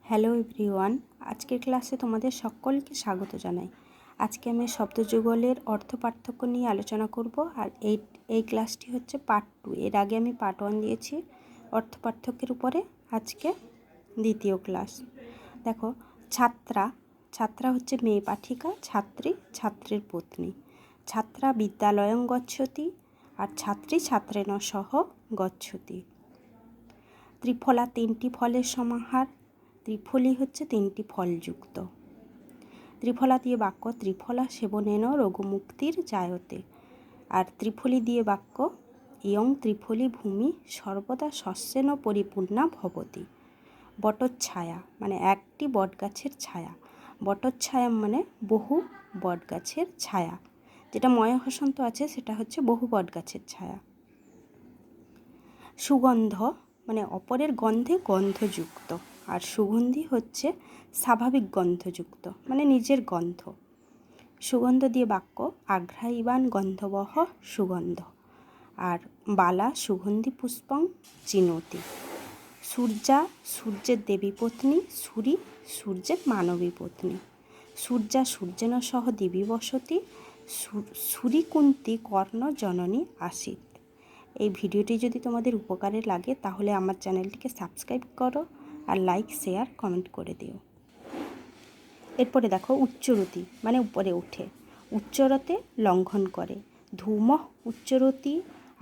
Hello everyone, আজকের ক্লাসে তোমাদের সকলকে স্বাগত জানাই। আজকে আমি শব্দযুগলের অর্থ পার্থক্য নিয়ে আলোচনা করব। আর এই ক্লাসটি হচ্ছে পার্ট 2। এর আগে আমি পার্ট 1 দিয়েছি অর্থ পার্থক্যের উপরে, আজকে দ্বিতীয় ক্লাস। দেখো, ছাত্রা ছাত্রা হচ্ছে মেয়ে পাঠিকা, ছাত্রী ছাত্রের পত্নী। ছাত্রা বিদ্যালয়ং গচ্ছতি আর ছাত্রী ছাত্রেণ সহ গচ্ছতি। ত্রিফলা তিনটি ফলের সমাহার। ত্রিফলী হচ্ছে তিনটি ফলযুক্ত। ত্রিফলা দিয়ে বাক্য ত্রিফলা সেবনেন রোগমুক্তির জায়তে। আর ত্রিফলী দিয়ে বাক্য ইয়ং ত্রিফলী ভূমি সর্বদা শস্যেন পরিপূর্ণা ভবতি। বটচ্ছায়া মানে একটি বটগাছের ছায়া। বটচ্ছায়া মানে বহু বটগাছের ছায়া। যেটা ময় হসন্ত আছে সেটা হচ্ছে বহু বটগাছের ছায়া। সুগন্ধ মানে অপরের গন্ধে গন্ধযুক্ত, আর সুগন্ধি হচ্ছে স্বাভাবিক গন্ধযুক্ত মানে নিজের গন্ধ। সুগন্ধ দিয়ে বাক্য আঘ্রায়িবান গন্ধবহ সুগন্ধ। আর বালা সুগন্ধি পুষ্পং চিনতি। সূর্যা সূর্যের দেবী পত্নী, সূরি সূর্যের মানবী পত্নী। সূর্যা সূর্যেন সহ দিবি বসতি, সূরিকুন্তি কর্ণ জননী আসিত। এই ভিডিওটি যদি তোমাদের উপকারে লাগে তাহলে আমার চ্যানেলটিকে সাবস্ক্রাইব করো আর লাইক শেয়ার কমেন্ট করে দিও। এরপরে দেখো উচ্চরতি মানে উপরে ওঠে। উচ্চরতে লঙ্ঘন করে। ধূম উচ্চরতি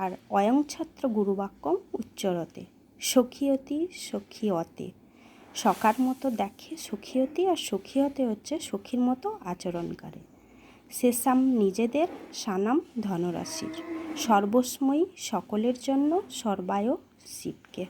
আর অয়ং ছাত্র গুরুবাক্যম উচ্চরতে। সখীয়তি সখীয়তে সখার মতো দেখে সখীয়তি, আর সখীয়তে হচ্ছে সখীর মতো আচরণ করে। শেষাম নিজেদের, সানাম ধনরাশির। সর্বস্ময়ী সকলের জন্য, সর্বায় শিবকে।